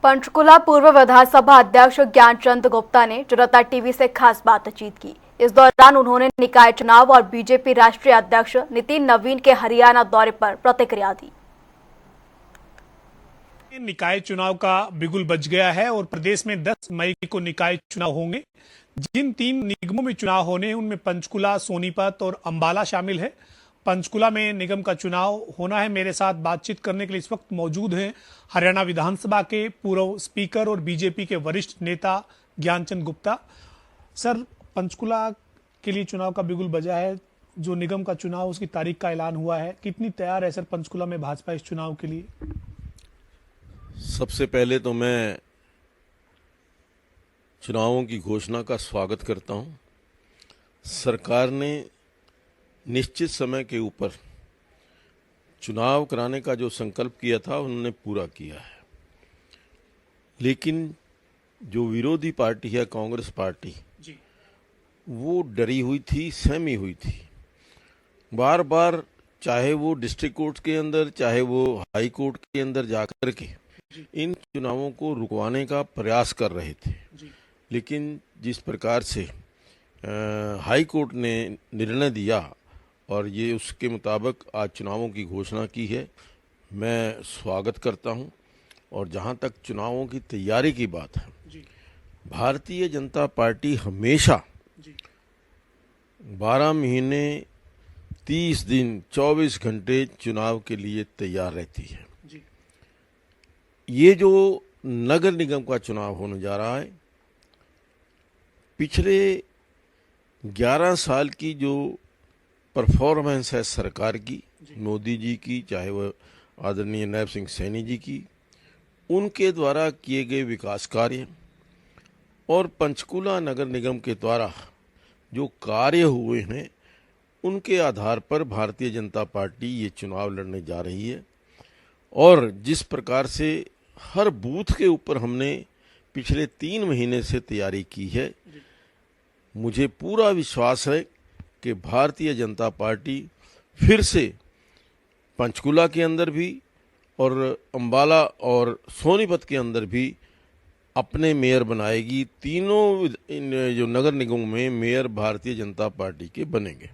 पंचकुला पूर्व विधानसभा अध्यक्ष ज्ञानचंद गुप्ता ने जनता टीवी से खास बातचीत की। इस दौरान उन्होंने निकाय चुनाव और बीजेपी राष्ट्रीय अध्यक्ष नितिन नवीन के हरियाणा दौरे पर प्रतिक्रिया दी। निकाय चुनाव का बिगुल बज गया है और प्रदेश में 10 मई को निकाय चुनाव होंगे। जिन 3 निगमों में चुनाव होने हैं उनमें पंचकुला, सोनीपत और अंबाला शामिल है। पंचकुला में निगम का चुनाव होना है। मेरे साथ बातचीत करने के लिए इस वक्त मौजूद हैं हरियाणा विधानसभा के पूर्व स्पीकर और बीजेपी के वरिष्ठ नेता ज्ञानचंद गुप्ता। सर, पंचकुला के लिए चुनाव का बिगुल बजा है। जो निगम का चुनाव उसकी तारीख का ऐलान हुआ है, कितनी तैयार है सर पंचकुला में भाजपा इस चुनाव के लिए? सबसे पहले तो मैं चुनावों की घोषणा का स्वागत करता हूं। सरकार ने निश्चित समय के ऊपर चुनाव कराने का जो संकल्प किया था उन्होंने पूरा किया है। लेकिन जो विरोधी पार्टी है कांग्रेस पार्टी जी, वो डरी हुई थी, सहमी हुई थी। बार बार चाहे वो डिस्ट्रिक्ट कोर्ट के अंदर, चाहे वो हाई कोर्ट के अंदर जाकर के इन चुनावों को रुकवाने का प्रयास कर रहे थे। लेकिन जिस प्रकार से हाई कोर्ट ने निर्णय दिया और ये उसके मुताबिक आज चुनावों की घोषणा की है, मैं स्वागत करता हूं। और जहां तक चुनावों की तैयारी की बात है, भारतीय जनता पार्टी हमेशा 12 महीने 30 दिन 24 घंटे चुनाव के लिए तैयार रहती है। ये जो नगर निगम का चुनाव होने जा रहा है, पिछले 11 साल की जो परफॉर्मेंस है सरकार की, मोदी जी की, चाहे वह आदरणीय नायब सिंह सैनी जी की, उनके द्वारा किए गए विकास कार्य और पंचकुला नगर निगम के द्वारा जो कार्य हुए हैं, उनके आधार पर भारतीय जनता पार्टी ये चुनाव लड़ने जा रही है। और जिस प्रकार से हर बूथ के ऊपर हमने पिछले 3 महीने से तैयारी की है, मुझे पूरा विश्वास है कि भारतीय जनता पार्टी फिर से पंचकुला के अंदर भी और अंबाला और सोनीपत के अंदर भी अपने मेयर बनाएगी। तीनों जो नगर निगमों में मेयर भारतीय जनता पार्टी के बनेंगे।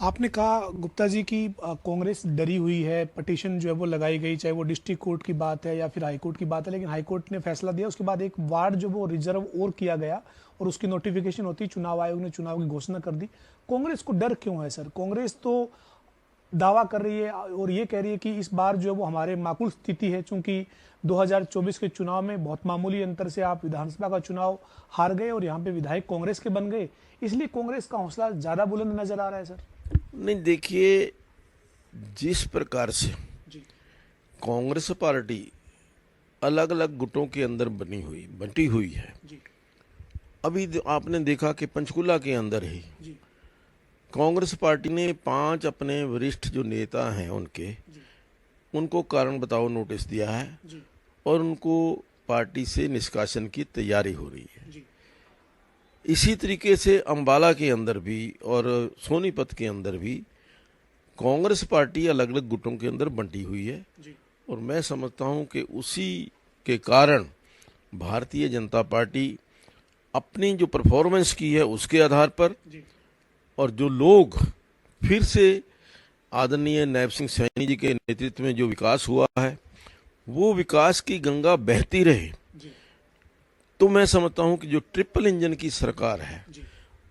आपने कहा गुप्ता जी की कांग्रेस डरी हुई है, पिटीशन जो है वो लगाई गई, चाहे वो डिस्ट्रिक्ट कोर्ट की बात है या फिर हाई कोर्ट की बात है। लेकिन हाई कोर्ट ने फैसला दिया, उसके बाद एक वार्ड जो वो रिजर्व और किया गया और उसकी नोटिफिकेशन होती, चुनाव आयोग ने चुनाव की घोषणा कर दी। कांग्रेस को डर क्यों है सर? कांग्रेस तो दावा कर रही है और ये कह रही है कि इस बार जो है वो हमारे माकूल स्थिति है, चूंकि 2024 के चुनाव में बहुत मामूली अंतर से आप विधानसभा का चुनाव हार गए और यहाँ पे विधायक कांग्रेस के बन गए, इसलिए कांग्रेस का हौसला ज्यादा बुलंद नजर आ रहा है सर। नहीं, देखिए, जिस प्रकार से कांग्रेस पार्टी अलग अलग गुटों के अंदर बंटी हुई है, अभी आपने देखा कि पंचकुला के अंदर ही कांग्रेस पार्टी ने 5 अपने वरिष्ठ जो नेता हैं उनको कारण बताओ नोटिस दिया है और उनको पार्टी से निष्कासन की तैयारी हो रही है। इसी तरीके से अंबाला के अंदर भी और सोनीपत के अंदर भी कांग्रेस पार्टी अलग अलग गुटों के अंदर बंटी हुई है। और मैं समझता हूं कि उसी के कारण भारतीय जनता पार्टी अपनी जो परफॉर्मेंस की है उसके आधार पर और जो लोग फिर से आदरणीय नायब सिंह सैनी जी के नेतृत्व में जो विकास हुआ है, वो विकास की गंगा बहती रहे, तो मैं समझता हूं कि जो ट्रिपल इंजन की सरकार है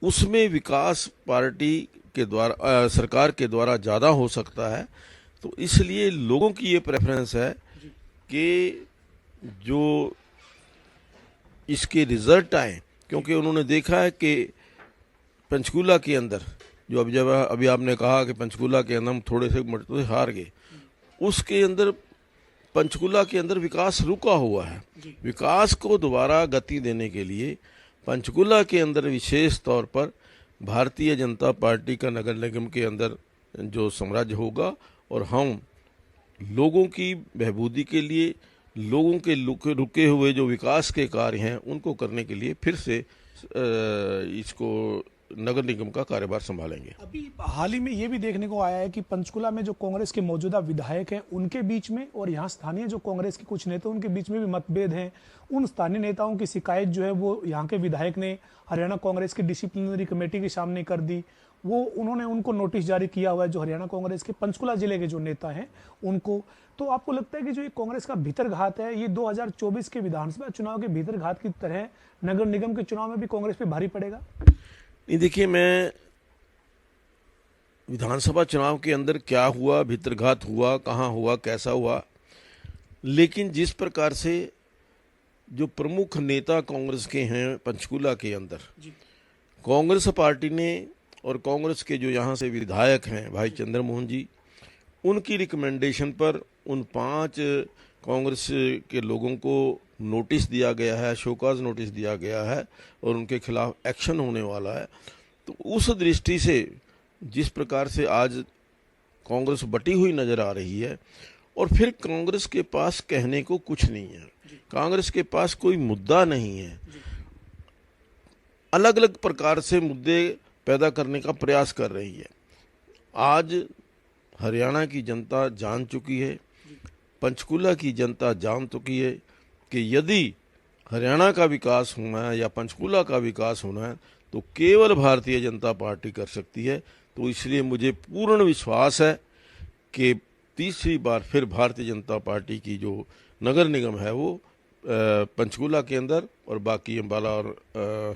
उसमें विकास पार्टी के द्वारा सरकार के द्वारा ज़्यादा हो सकता है। तो इसलिए लोगों की ये प्रेफरेंस है कि जो इसके रिजल्ट आए, क्योंकि उन्होंने देखा है कि पंचकुला के अंदर जो अभी आपने कहा कि पंचकुला के अंदर हम थोड़े से मर्तबे हार गए, उसके अंदर पंचकुला के अंदर विकास रुका हुआ है। विकास को दोबारा गति देने के लिए पंचकुला के अंदर विशेष तौर पर भारतीय जनता पार्टी का नगर निगम के अंदर जो साम्राज्य होगा और हम लोगों की बहबूदी के लिए, लोगों के रुके हुए जो विकास के कार्य हैं उनको करने के लिए फिर से इसको नगर निगम का कार्यभार संभालेंगे। अभी हाल ही में ये भी देखने को आया है कि पंचकुला में जो कांग्रेस के मौजूदा विधायक हैं उनके बीच में और यहाँ स्थानीय जो कांग्रेस के कुछ नेता उनके बीच में भी मतभेद हैं। उन स्थानीय नेताओं की शिकायत जो है वो यहाँ के विधायक ने हरियाणा कांग्रेस की डिसिप्लिनरी कमेटी के सामने कर दी। वो उन्होंने उनको नोटिस जारी किया हुआ है, जो हरियाणा कांग्रेस के पंचकुला जिले के जो नेता हैं उनको। तो आपको लगता है कि जो ये कांग्रेस का भीतरघात है ये 2024 के विधानसभा चुनाव के भीतरघात की तरह नगर निगम के चुनाव में भी कांग्रेस पे भारी पड़ेगा? नहीं, देखिए, मैं विधानसभा चुनाव के अंदर क्या हुआ, भीतरघात हुआ, कहाँ हुआ, कैसा हुआ, लेकिन जिस प्रकार से जो प्रमुख नेता कांग्रेस के हैं पंचकुला के अंदर, कांग्रेस पार्टी ने और कांग्रेस के जो यहाँ से विधायक हैं भाई चंद्रमोहन जी, उनकी रिकमेंडेशन पर उन 5 कांग्रेस के लोगों को नोटिस दिया गया है, शोकाज नोटिस दिया गया है और उनके खिलाफ एक्शन होने वाला है। तो उस दृष्टि से जिस प्रकार से आज कांग्रेस बटी हुई नजर आ रही है और फिर कांग्रेस के पास कहने को कुछ नहीं है, कांग्रेस के पास कोई मुद्दा नहीं है, अलग अलग प्रकार से मुद्दे पैदा करने का प्रयास कर रही है। आज हरियाणा की जनता जान चुकी है, पंचकुला की जनता जान चुकी है कि यदि हरियाणा का विकास होना है या पंचकुला का विकास होना है तो केवल भारतीय जनता पार्टी कर सकती है। तो इसलिए मुझे पूर्ण विश्वास है कि तीसरी बार फिर भारतीय जनता पार्टी की जो नगर निगम है वो पंचकुला के अंदर और बाकी अम्बाला और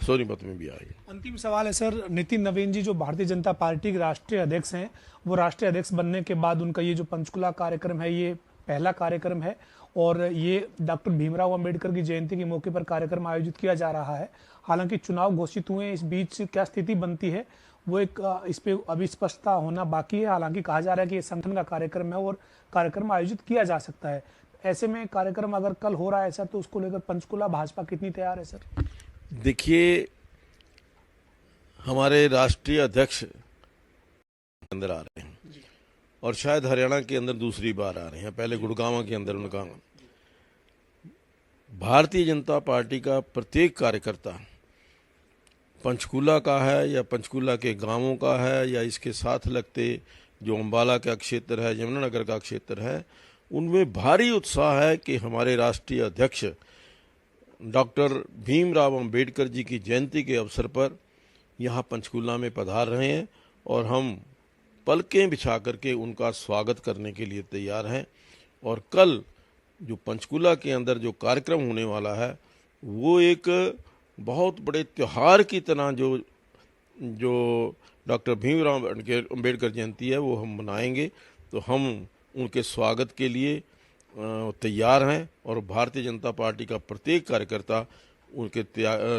सोनीपत में भी आई। अंतिम सवाल है सर, नितिन नवीन जी जो भारतीय जनता पार्टी के राष्ट्रीय अध्यक्ष हैं, वो राष्ट्रीय अध्यक्ष बनने के बाद उनका ये जो पंचकुला कार्यक्रम है ये पहला कार्यक्रम है और ये डॉक्टर भीमराव अंबेडकर की जयंती के मौके पर कार्यक्रम आयोजित किया जा रहा है। हालांकि चुनाव घोषित हुए, इस बीच क्या स्थिति बनती है वो एक इस पे अभी स्पष्टता होना बाकी है। हालांकि कहा जा रहा है कि ये संगठन का कार्यक्रम है और कार्यक्रम आयोजित किया जा सकता है। ऐसे में कार्यक्रम अगर कल हो रहा है ऐसा तो उसको लेकर पंचकुला भाजपा कितनी तैयार है सर? देखिए, हमारे राष्ट्रीय अध्यक्ष अंदर आ रहे हैं और शायद हरियाणा के अंदर दूसरी बार आ रहे हैं, पहले गुड़गांव के अंदर उनका। भारतीय जनता पार्टी का प्रत्येक कार्यकर्ता पंचकुला का है या पंचकुला के गांवों का है या इसके साथ लगते जो अम्बाला का क्षेत्र है, यमुनानगर का क्षेत्र है, उनमें भारी उत्साह है कि हमारे राष्ट्रीय अध्यक्ष डॉक्टर भीमराव अंबेडकर जी की जयंती के अवसर पर यहाँ पंचकुला में पधार रहे हैं और हम पलकें बिछा करके उनका स्वागत करने के लिए तैयार हैं। और कल जो पंचकुला के अंदर जो कार्यक्रम होने वाला है वो एक बहुत बड़े त्यौहार की तरह जो डॉक्टर भीमराव अंबेडकर जयंती है वो हम मनाएंगे। तो हम उनके स्वागत के लिए तैयार हैं और भारतीय जनता पार्टी का प्रत्येक कार्यकर्ता उनके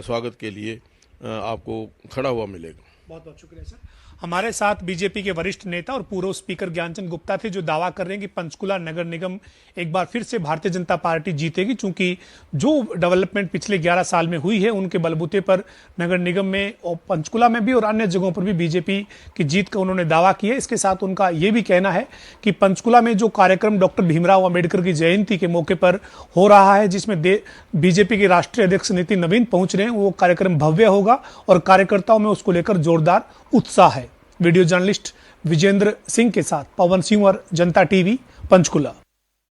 स्वागत के लिए आपको खड़ा हुआ मिलेगा। बहुत बहुत शुक्रिया सर। हमारे साथ बीजेपी के वरिष्ठ नेता और पूर्व स्पीकर ज्ञानचंद गुप्ता थे जो दावा कर रहे हैं कि पंचकुला नगर निगम एक बार फिर से भारतीय जनता पार्टी जीतेगी, चूंकि जो डेवलपमेंट पिछले 11 साल में हुई है उनके बलबूते पर नगर निगम में और पंचकुला में भी और अन्य जगहों पर भी बीजेपी की जीत का उन्होंने दावा किया। इसके साथ उनका ये भी कहना है कि पंचकुला में जो कार्यक्रम डॉक्टर भीमराव अम्बेडकर की जयंती के मौके पर हो रहा है, जिसमें बीजेपी के राष्ट्रीय अध्यक्ष नितिन नवीन पहुंच रहे हैं, वो कार्यक्रम भव्य होगा और कार्यकर्ताओं में उसको लेकर जोरदार उत्साह है। वीडियो जर्नलिस्ट विजेंद्र सिंह के साथ पवन सिंह और जनता टीवी पंचकुला।